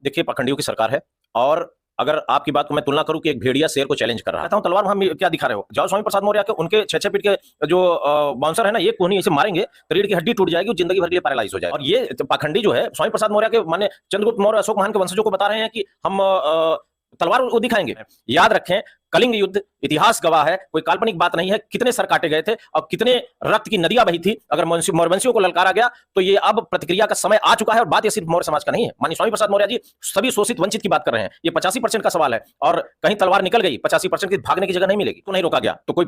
देखिए, पाखंडियों की सरकार है। और अगर आपकी बात को मैं तुलना करूं कि एक भेड़िया शेर को चैलेंज कर रहा है, कहता हूं तलवार वहां क्या दिखा रहे हो? जाओ स्वामी प्रसाद मौर्य के उनके 6-6 फीट के जो बाउंसर है ना, ये कोहनी ऐसे मारेंगे तो रीढ़ की हड्डी टूट जाएगी, वो जिंदगी भर के लिए पैरालाइज हो जाए। और ये पाखंडी जो है स्वामी प्रसाद मौर्य के माने चंद्रगुप्त मौर्य, अशोक महान के वंशजों को बता रहे हैं कि हम तलवार वो दिखाएंगे। याद रखें, कलिंग युद्ध इतिहास गवाह है, कोई काल्पनिक बात नहीं है। कितने सर काटे गए थे और कितने रक्त की नदियां बही थी। अगर मौर्यवंशियों को ललकारा गया तो ये अब प्रतिक्रिया का समय आ चुका है। और बात ये सिर्फ मौर्य समाज का नहीं है, माननीय स्वामी प्रसाद मौर्य जी सभी शोषित वंचित की बात कर रहे हैं। ये 85% का सवाल है। और कहीं तलवार निकल गई, 85% की भागने की जगह नहीं मिलेगी तो नहीं रोका गया तो कोई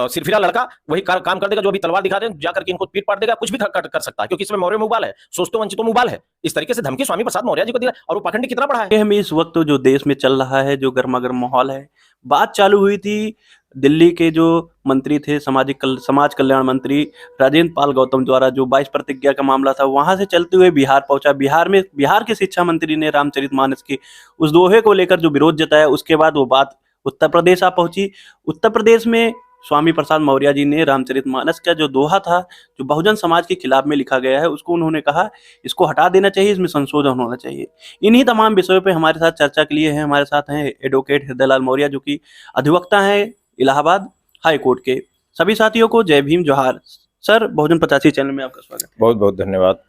सिरफिरा लड़का वही काम कर देगा जो अभी तलवार दिखा रहे हैं, जाकर के इनको पीट पाट देगा, कुछ भी कर सकता है, क्योंकि इसमें मौर्य मुबाल है, शोषित वंचितों मुबाल है। इस तरीके से धमकी स्वामी प्रसाद मौर्य जी को दिया। और वो पाखंडी कितना बड़ा है। हमें इस वक्त जो देश में चल रहा है, जो गर्मागर्म माहौल है, बात चालू हुई थी दिल्ली के जो मंत्री थे, समाज कल्याण मंत्री राजेंद्र पाल गौतम द्वारा जो 22 प्रतिज्ञा का मामला था, वहां से चलते हुए बिहार पहुंचा। बिहार के शिक्षा मंत्री ने रामचरितमानस के उस दोहे को लेकर जो विरोध जताया, उसके बाद वो बात उत्तर प्रदेश आ पहुंची। उत्तर प्रदेश में स्वामी प्रसाद मौर्य जी ने रामचरितमानस का जो दोहा था, जो बहुजन समाज के खिलाफ में लिखा गया है, उसको उन्होंने कहा इसको हटा देना चाहिए, इसमें संशोधन होना चाहिए। इन्हीं तमाम विषयों पे हमारे साथ चर्चा के लिए हमारे साथ हैं एडवोकेट हृदयलाल मौर्य, जो कि अधिवक्ता हैं इलाहाबाद हाई कोर्ट के। सभी साथियों को जय भीम, जोहार। सर, बहुजन 85 चैनल में आपका स्वागत है। बहुत बहुत धन्यवाद।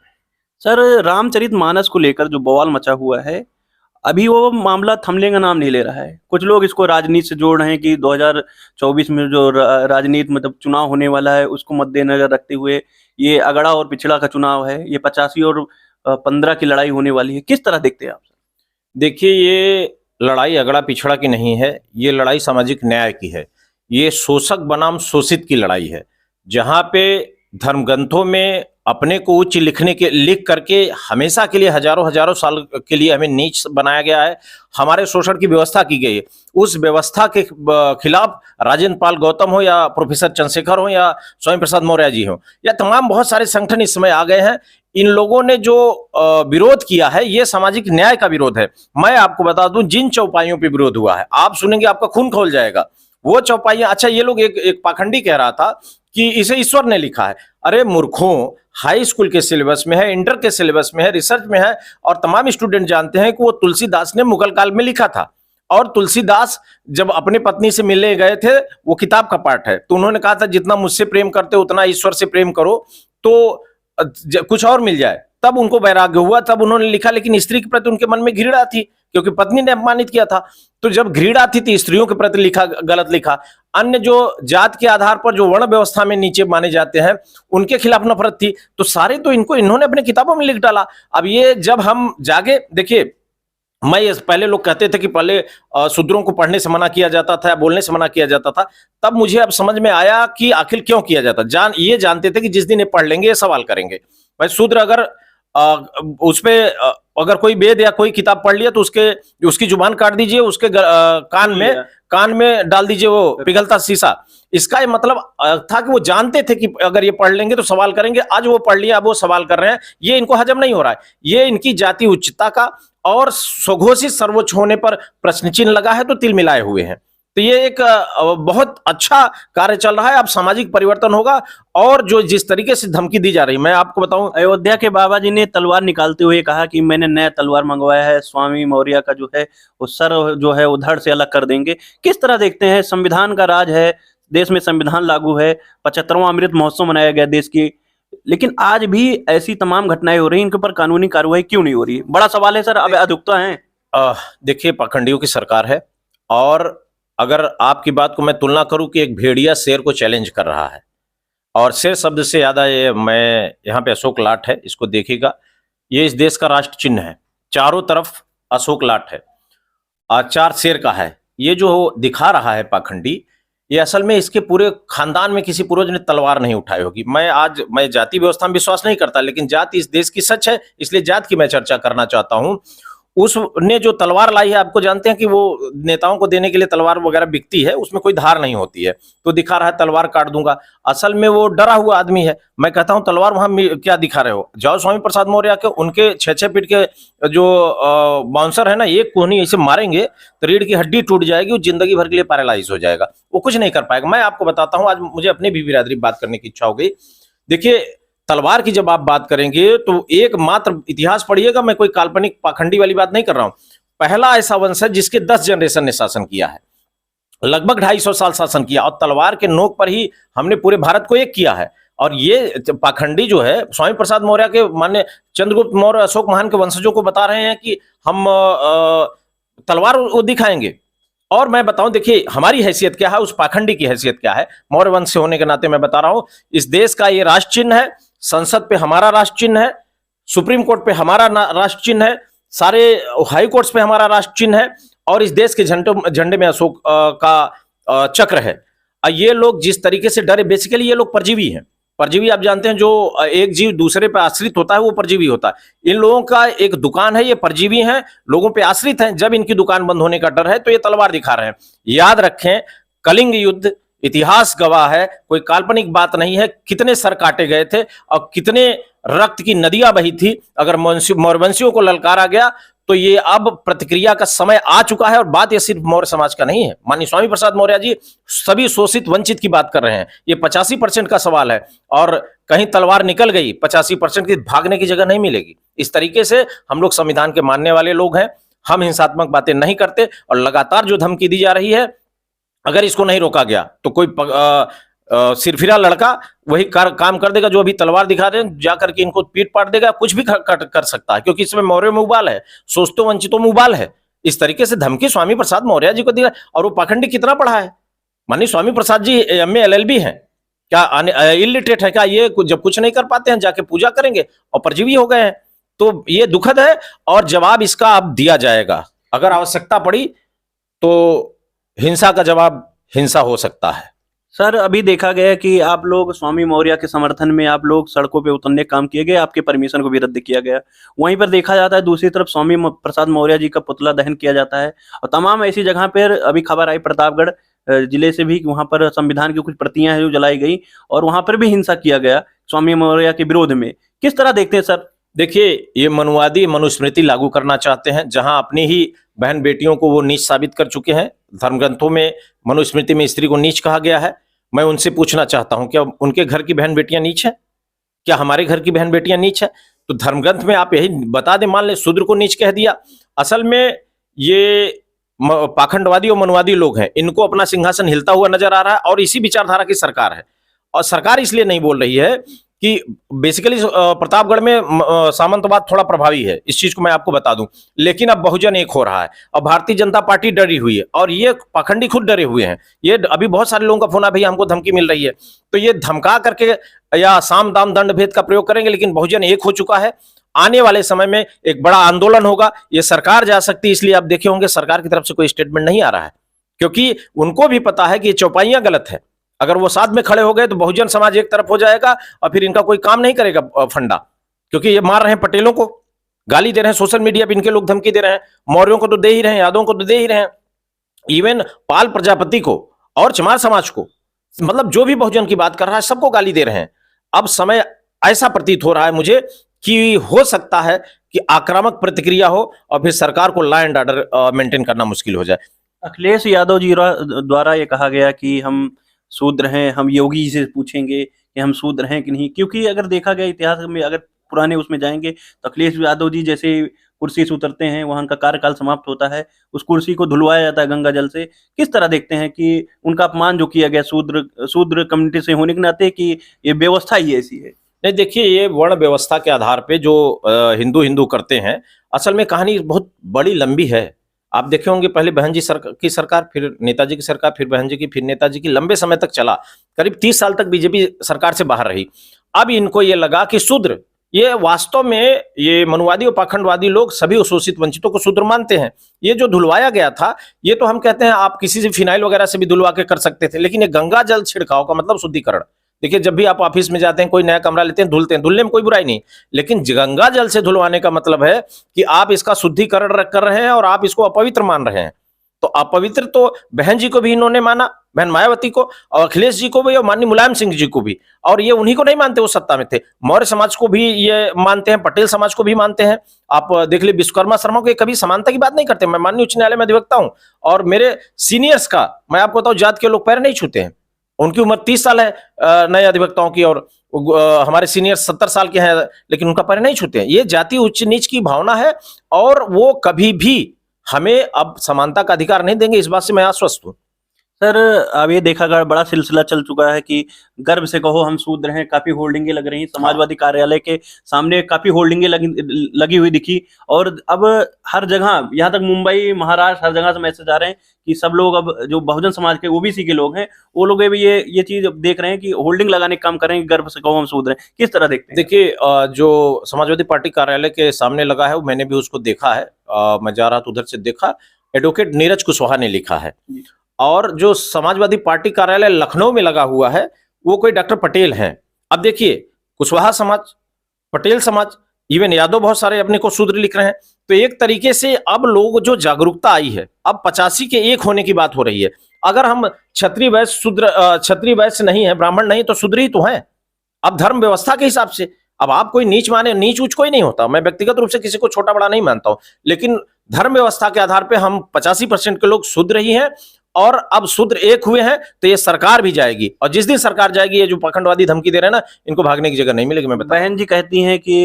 सर, रामचरितमानस को लेकर जो बवाल मचा हुआ है, अभी वो मामला थमने का नाम नहीं ले रहा है। कुछ लोग इसको राजनीति से जोड़ रहे हैं कि 2024 में जो राजनीति मतलब चुनाव होने वाला है, उसको मद्देनजर रखते हुए ये अगड़ा और पिछड़ा का चुनाव है, ये 85 और 15 की लड़ाई होने वाली है। किस तरह देखते हैं आप सर? देखिए, ये लड़ाई अगड़ा पिछड़ा की नहीं है, ये लड़ाई सामाजिक न्याय की है। ये शोषक बनाम शोषित की लड़ाई है, जहां पे धर्मग्रंथों में अपने को उच्च लिख करके हमेशा के लिए हजारों हजारों साल के लिए हमें नीच बनाया गया है। हमारे शोषण की व्यवस्था की गई है। उस व्यवस्था के खिलाफ राजेंद्र पाल गौतम हो या प्रोफेसर चंद्रशेखर हो या स्वामी प्रसाद मौर्य जी हो या तमाम बहुत सारे संगठन इस समय आ गए हैं। इन लोगों ने जो विरोध किया है, ये सामाजिक न्याय का विरोध है। मैं आपको बता दूं, जिन चौपाइयों पे विरोध हुआ है, आप सुनेंगे आपका खून खौल जाएगा। वो चौपाइयां, अच्छा ये लोग एक पाखंडी कह रहा था कि इसे ईश्वर ने लिखा है। अरे मूर्खों, हाई स्कूल के सिलेबस में है, इंटर के सिलेबस में है, रिसर्च में है, और तमाम स्टूडेंट जानते हैं कि वो तुलसीदास ने मुगल काल में लिखा था। और तुलसीदास जब अपने पत्नी से मिलने गए थे, वो किताब का पाठ है, तो उन्होंने कहा था जितना मुझसे प्रेम करते उतना ईश्वर से प्रेम करो तो कुछ और मिल जाए। तब उनको वैराग्य हुआ, तब उन्होंने लिखा। लेकिन स्त्री के प्रति उनके मन में घृणा थी, क्योंकि पत्नी ने अपमानित किया था। तो जब घृणा थी तो स्त्रियों के प्रति लिखा, गलत लिखा। अन्य जो जात के आधार पर जो वर्ण व्यवस्था में नीचे माने जाते हैं, उनके खिलाफ नफरत थी। तो सारे तो इन्होंने अपनी किताबों में लिख डाला। अब ये जब हम जागे, देखिए, मैं पहले लोग कहते थे कि पहले शूद्रों को पढ़ने से मना किया जाता था, बोलने से मना किया जाता था। तब मुझे अब समझ में आया कि आखिर क्यों किया जाता। ये जानते थे कि जिस दिन ये पढ़ लेंगे, ये सवाल करेंगे। भाई शूद्र अगर उस पे अगर कोई वेद या कोई किताब पढ़ लिया तो उसकी जुबान काट दीजिए, उसके कान में डाल दीजिए वो पिघलता शीशा। इसका ये मतलब था कि वो जानते थे कि अगर ये पढ़ लेंगे तो सवाल करेंगे। आज वो पढ़ लिया, अब वो सवाल कर रहे हैं। ये इनको हजम नहीं हो रहा है। ये इनकी जाति उच्चता का और स्वघोषित सर्वोच्च होने पर प्रश्न चिन्ह लगा है, तो तिल मिलाए हुए हैं। तो ये एक बहुत अच्छा कार्य चल रहा है। अब सामाजिक परिवर्तन होगा। और जो जिस तरीके से धमकी दी जा रही, मैं आपको बताऊं, अयोध्या के बाबा जी ने तलवार निकालते हुए कहा कि मैंने नया तलवार मंगवाया है, स्वामी मौर्य का जो है वो सर जो है वो धड़ से अलग कर देंगे। किस तरह देखते हैं? संविधान का राज है, देश में संविधान लागू है, 75वां अमृत महोत्सव मनाया गया देश की, लेकिन आज भी ऐसी तमाम घटनाएं हो रही हैं। इनके ऊपर कानूनी कार्रवाई क्यों नहीं हो रही? बड़ा सवाल है सर। अब अधिवक्ता हैं। देखिए, पाखंडियों की सरकार है। और अगर आपकी बात को मैं तुलना करूं कि एक भेड़िया शेर को चैलेंज कर रहा है, और शेर शब्द से याद आया, मैं यहाँ पे अशोक लाट है, इसको देखिएगा। ये इस देश का राष्ट्र चिन्ह है, चारों तरफ अशोक लाट है और 4 शेर का है। ये जो दिखा रहा है पाखंडी, ये असल में इसके पूरे खानदान में किसी पूर्वज ने तलवार नहीं उठाई होगी। मैं जाति व्यवस्था में विश्वास नहीं करता, लेकिन जाति इस देश की सच है, इसलिए जात की मैं चर्चा करना चाहता हूं। उसने जो तलवार लाई है, आपको जानते हैं कि वो नेताओं को देने के लिए तलवार वगैरह बिकती है, उसमें कोई धार नहीं होती है। तो दिखा रहा है तलवार काट दूंगा, असल में वो डरा हुआ आदमी है। मैं कहता हूं तलवार वहां क्या दिखा रहे हो? जाओ स्वामी प्रसाद मौर्य के उनके 6-6 फीट के जो बाउंसर है ना, एक कोहनी ऐसे मारेंगे तो रीढ़ की हड्डी टूट जाएगी, वो जिंदगी भर के लिए पैरालाइज हो जाएगा, वो कुछ नहीं कर पाएगा। मैं आपको बताता हूँ, आज मुझे अपनी भी बिरादरी बात करने की इच्छा हो गई। देखिए, तलवार की जब आप बात करेंगे तो एकमात्र इतिहास पढ़िएगा, मैं कोई काल्पनिक पाखंडी वाली बात नहीं कर रहा हूं। पहला ऐसा वंश है जिसके 10 जनरेशन ने शासन किया है, लगभग 250 साल शासन किया, और तलवार के नोक पर ही हमने पूरे भारत को एक किया है। और ये पाखंडी जो है स्वामी प्रसाद मौर्य के मान्य चंद्रगुप्त मौर्य अशोक महान के वंशजों को बता रहे हैं कि हम तलवार वो दिखाएंगे। और मैं बताऊं, देखिए हमारी हैसियत क्या है, उस पाखंडी की हैसियत क्या है। मौर्य वंश से होने के नाते मैं बता रहा हूं, इस देश का ये राष्ट्र चिन्ह है, संसद पे हमारा राष्ट्र चिन्ह है, सुप्रीम कोर्ट पे हमारा राष्ट्र चिन्ह है, सारे हाई कोर्ट्स पे हमारा राष्ट्र चिन्ह है, और इस देश के झंडे में अशोक का चक्र है। ये लोग जिस तरीके से डरे, बेसिकली ये लोग परजीवी हैं। परजीवी आप जानते हैं, जो एक जीव दूसरे पे आश्रित होता है वो परजीवी होता है। इन लोगों का एक दुकान है, ये परजीवी हैं, लोगों पे आश्रित हैं। जब इनकी दुकान बंद होने का डर है तो ये तलवार दिखा रहे हैं। याद रखें, कलिंग युद्ध इतिहास गवाह है, कोई काल्पनिक बात नहीं है। कितने सर काटे गए थे और कितने रक्त की नदियां बही थी। अगर मौर्यवंशियों को ललकारा गया तो ये अब प्रतिक्रिया का समय आ चुका है। और बात ये सिर्फ मौर्य समाज का नहीं है, माननीय स्वामी प्रसाद मौर्य जी सभी शोषित वंचित की बात कर रहे हैं। ये 85% का सवाल है, और कहीं तलवार निकल गई 85% की, भागने की जगह नहीं मिलेगी। इस तरीके से हम लोग संविधान के मानने वाले लोग हैं, हम हिंसात्मक बातें नहीं करते। और लगातार जो धमकी दी जा रही है, अगर इसको नहीं रोका गया तो कोई सिरफिरा लड़का वही काम कर देगा जो अभी तलवार दिखा रहे हैं, जाकर के इनको पीट पाट देगा, कुछ भी कर सकता है, क्योंकि इसमें मौर्य में उबाल है, शोषितों वंचितों में उबाल है। इस तरीके से धमकी स्वामी प्रसाद मौर्य जी को दिया। और वो पाखंडी कितना पढ़ा है, माननीय स्वामी प्रसाद जी MA LLB हैं क्या, इलिटरेट है क्या? ये जब कुछ नहीं कर पाते हैं जाके पूजा करेंगे और परजीवी हो गए हैं। तो ये दुखद है, और जवाब इसका अब दिया जाएगा। अगर आवश्यकता पड़ी तो हिंसा का जवाब हिंसा हो सकता है। सर, अभी देखा गया कि आप लोग स्वामी मौर्य के समर्थन में आप लोग सड़कों पे उतरने काम किए गए, आपके परमिशन को भी रद्द किया गया। वहीं पर देखा जाता है दूसरी तरफ स्वामी प्रसाद मौर्य जी का पुतला दहन किया जाता है, और तमाम ऐसी जगह पर अभी खबर आई प्रतापगढ़ जिले से भी, वहां पर संविधान की कुछ प्रतियां हैं जो जलाई गई, और वहां पर भी हिंसा किया गया स्वामी मौर्य के विरोध में। किस तरह देखते हैं सर? देखिए, ये मनुवादी मनुस्मृति लागू करना चाहते हैं, जहां अपनी ही बहन बेटियों को वो नीच साबित कर चुके हैं। धर्मग्रंथों में मनुस्मृति में स्त्री को नीच कहा गया है। मैं उनसे पूछना चाहता हूं, क्या उनके घर की बहन बेटियां नीच है? क्या हमारे घर की बहन बेटियां नीच है? तो धर्मग्रंथ में आप यही बता दें, मान ले शूद्र को नीच कह दिया। असल में ये पाखंडवादी और मनुवादी लोग हैं, इनको अपना सिंहासन हिलता हुआ नजर आ रहा है, और इसी विचारधारा की सरकार है। और सरकार इसलिए नहीं बोल रही है कि बेसिकली प्रतापगढ़ में सामंतवाद थोड़ा प्रभावी है, इस चीज को मैं आपको बता दूं। लेकिन अब बहुजन एक हो रहा है, और भारतीय जनता पार्टी डरी हुई है, और ये पाखंडी खुद डरे हुए हैं। ये अभी बहुत सारे लोगों का फोन है, भैया हमको धमकी मिल रही है, तो ये धमका करके या साम दाम दंड भेद का प्रयोग करेंगे। लेकिन बहुजन एक हो चुका है, आने वाले समय में एक बड़ा आंदोलन होगा। ये सरकार जा सकती है, इसलिए आप देखे होंगे सरकार की तरफ से कोई स्टेटमेंट नहीं आ रहा है, क्योंकि उनको भी पता है कि ये चौपाइयां गलत है। अगर वो साथ में खड़े हो गए तो बहुजन समाज एक तरफ हो जाएगा, और फिर इनका कोई काम नहीं करेगा फंडा, क्योंकि ये मार रहे हैं पटेलों को, गाली दे रहे हैं, सोशल मीडिया पे इनके लोग धमकी दे रहे हैं, मौर्यों को तो दे ही रहे हैं, यादवों को तो दे ही रहे हैं, इवन पाल प्रजापति को और चमार समाज को, मतलब जो भी बहुजन की बात कर रहा है सबको गाली दे रहे हैं। अब समय ऐसा प्रतीत हो रहा है मुझे कि हो सकता है कि आक्रामक प्रतिक्रिया हो, और फिर सरकार को लॉ एंड ऑर्डर मेंटेन करना मुश्किल हो जाए। अखिलेश यादव जी द्वारा ये कहा गया कि हम शूद्र हैं, हम योगी जी से पूछेंगे कि हम शूद्र हैं कि नहीं, क्योंकि अगर देखा गया इतिहास में, अगर पुराने उसमें जाएंगे तो अखिलेश यादव जी जैसे कुर्सी से उतरते हैं, वहां का कार्यकाल समाप्त होता है, उस कुर्सी को धुलवाया जाता है गंगा जल से। किस तरह देखते हैं कि उनका अपमान जो किया गया शूद्र कम्युनिटी से होने के नाते, कि ये व्यवस्था ही ऐसी है? नहीं, देखिए, ये वर्ण व्यवस्था के आधार पे जो हिंदू करते हैं, असल में कहानी बहुत बड़ी लंबी है। आप देखे होंगे, पहले बहन जी की सरकार, फिर नेताजी की सरकार, फिर बहन जी की, फिर नेताजी की, लंबे समय तक चला। करीब 30 साल तक बीजेपी सरकार से बाहर रही। अब इनको ये लगा कि शूद्र, ये वास्तव में ये मनुवादी और पाखंडवादी लोग सभी शोषित वंचितों को शूद्र मानते हैं। ये जो धुलवाया गया था, ये तो हम कहते हैं आप किसी से फिनाइल वगैरह से भी धुलवा के कर सकते थे, लेकिन ये गंगा जल छिड़काव का मतलब शुद्धिकरण। देखिए, जब भी आप ऑफिस में जाते हैं, कोई नया कमरा लेते हैं, धुलते हैं, धुलने में कोई बुराई नहीं, लेकिन गंगा जल से धुलवाने का मतलब है कि आप इसका शुद्धिकरण कर रहे हैं और आप इसको अपवित्र मान रहे हैं। तो अपवित्र तो बहन जी को भी इन्होंने माना, बहन मायावती को, और अखिलेश जी को भी, और माननीय मुलायम सिंह जी को भी, और ये उन्हीं को नहीं मानते, वो सत्ता में थे। मौर्य समाज को भी ये मानते हैं, पटेल समाज को भी मानते हैं। आप देख लीजिए, विश्वकर्मा शर्मा को कभी समानता की बात नहीं करते। मैं माननीय उच्च न्यायालय में अधिवक्ता हूं, और मेरे सीनियर्स का मैं आपको बताऊं, जात के लोग पैर नहीं छूते हैं। उनकी उम्र 30 साल है नए अधिवक्ताओं की, और हमारे सीनियर 70 साल के हैं, लेकिन उनका पैर नहीं छूते हैं। ये जाति उच्च नीच की भावना है, और वो कभी भी हमें अब समानता का अधिकार नहीं देंगे, इस बात से मैं आश्वस्त हूं। सर, अब ये देखा गया बड़ा सिलसिला चल चुका है कि गर्व से कहो हम शूद्र हैं, काफी होर्डिंगे लग रही हैं समाजवादी कार्यालय के सामने, काफी होर्डिंगे लगी हुई दिखी। और अब हर जगह, यहाँ तक मुंबई, महाराष्ट्र, हर जगह से मैसेज आ रहे हैं कि सब लोग अब जो बहुजन समाज के ओबीसी के लोग हैं, वो लोग भी ये चीज देख रहे हैं कि होल्डिंग लगाने का काम कर रहे हैं, गर्व से कहो हम शूद्र हैं। किस तरह देखते हैं? देखिए, जो समाजवादी पार्टी कार्यालय के सामने लगा है, वो मैंने भी उसको देखा है। मैं जा रहा था उधर से देखा, एडवोकेट नीरज कुशवाहा ने लिखा है। और जो समाजवादी पार्टी कार्यालय लखनऊ में लगा हुआ है, वो कोई डॉक्टर पटेल हैं। अब देखिए, कुशवाहा समाज, पटेल समाज, इवन यादव बहुत सारे अपने को शूद्र लिख रहे हैं। तो एक तरीके से अब लोग जो जागरूकता आई है, अब 85 के एक होने की बात हो रही है। अगर हम क्षत्रिय वैश्य शूद्र, क्षत्रिय वैश्य नहीं है, ब्राह्मण नहीं, तो शूद्र ही तो हैं। अब धर्म व्यवस्था के हिसाब से, अब आप कोई नीच माने, नीच ऊंच कोई नहीं होता, मैं व्यक्तिगत रूप से किसी को छोटा बड़ा नहीं मानता हूं, लेकिन धर्म व्यवस्था के आधार पे हम 85% के लोग शूद्र ही हैं। और अब शूद्र एक हुए हैं, तो ये सरकार भी जाएगी, और जिस दिन सरकार जाएगी, ये जो पाखंडवादी धमकी दे रहे हैं ना, इनको भागने की जगह नहीं मिलेगी। मैं बता, बहन जी कहती हैं कि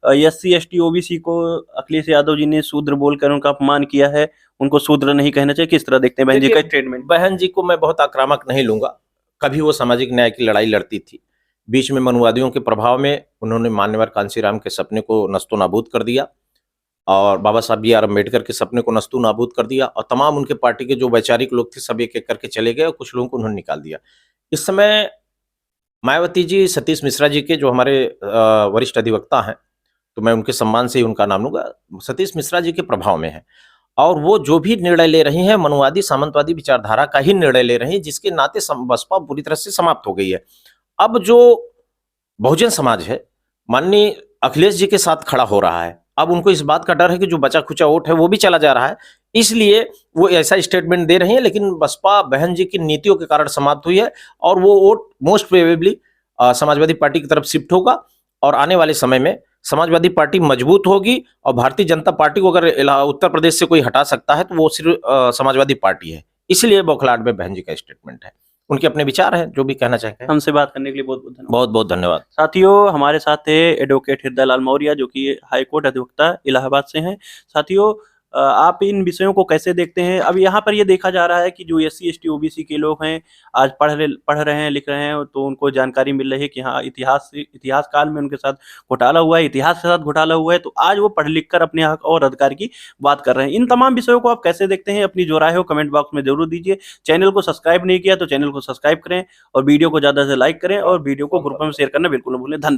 एससी एसटी ओबीसी को अखिलेश यादव जी ने शूद्र बोलकर उनका अपमान किया है, उनको शूद्र नहीं कहना चाहिए। किस तरह देखते हैं बहन जी का स्टेटमेंट? बहन जी को मैं बहुत आक्रामक नहीं लूंगा। कभी वो सामाजिक न्याय की लड़ाई लड़ती थी, बीच में मनुवादियों के प्रभाव में उन्होंने मान्यवर कांशीराम के सपने को नस्तो नाबूद कर दिया, और बाबा साहब बी आर अम्बेडकर के सपने को नस्तो नाबूद कर दिया, और तमाम उनके पार्टी के जो वैचारिक लोग थे, सब एक एक करके चले गए, और कुछ लोगों को उन्होंने निकाल दिया। इस समय मायावती जी, सतीश मिश्रा जी के जो हमारे वरिष्ठ अधिवक्ता हैं, तो मैं उनके सम्मान से ही उनका नाम लूंगा, सतीश मिश्रा जी के प्रभाव में है, और वो जो भी निर्णय ले रही हैं, मनुवादी सामंतवादी विचारधारा का ही निर्णय ले रही हैं, जिसके नाते बसपा पूरी तरह से समाप्त हो गई है। अब जो बहुजन समाज है, माननीय अखिलेश जी के साथ खड़ा हो रहा है। अब उनको इस बात का डर है कि जो बचा खुचा वोट है, वो भी चला जा रहा है, इसलिए वो ऐसा स्टेटमेंट दे रही है। लेकिन बसपा बहन जी की नीतियों के कारण समाप्त हुई है, और वो vote most probably Samajwadi party की तरफ शिफ्ट होगा, और आने वाले समय में समाजवादी पार्टी मजबूत होगी। और भारतीय जनता पार्टी को अगर उत्तर प्रदेश से कोई हटा सकता है, तो वो सिर्फ समाजवादी पार्टी है। इसलिए बौखलाहट में बहन जी का स्टेटमेंट है, उनके अपने विचार हैं, जो भी कहना चाहेंगे। हमसे बात करने के लिए बहुत बहुत धन्यवाद। बहुत बहुत धन्यवाद। साथियों, हमारे साथ थे एडवोकेट हृदय लाल मौर्य, जो कि हाई कोर्ट अधिवक्ता इलाहाबाद से हैं। साथियों, आप इन विषयों को कैसे देखते हैं? अब यहाँ पर ये देखा जा रहा है कि जो एससी एसटी ओबीसी के लोग हैं, आज पढ़ रहे हैं, लिख रहे हैं, तो उनको जानकारी मिल रही है कि हाँ, इतिहास काल में उनके साथ घोटाला हुआ है, इतिहास के साथ घोटाला हुआ है, तो आज वो पढ़ लिख कर अपने हक और अधिकार की बात कर रहे हैं। इन तमाम विषयों को आप कैसे देखते हैं? अपनी जो राय हो कमेंट बॉक्स में जरूर दीजिए। चैनल को सब्सक्राइब नहीं किया तो चैनल को सब्सक्राइब करें, और वीडियो को ज़्यादा से लाइक करें, और वीडियो को ग्रुप में शेयर करना बिल्कुल न भूलें। धन्यवाद।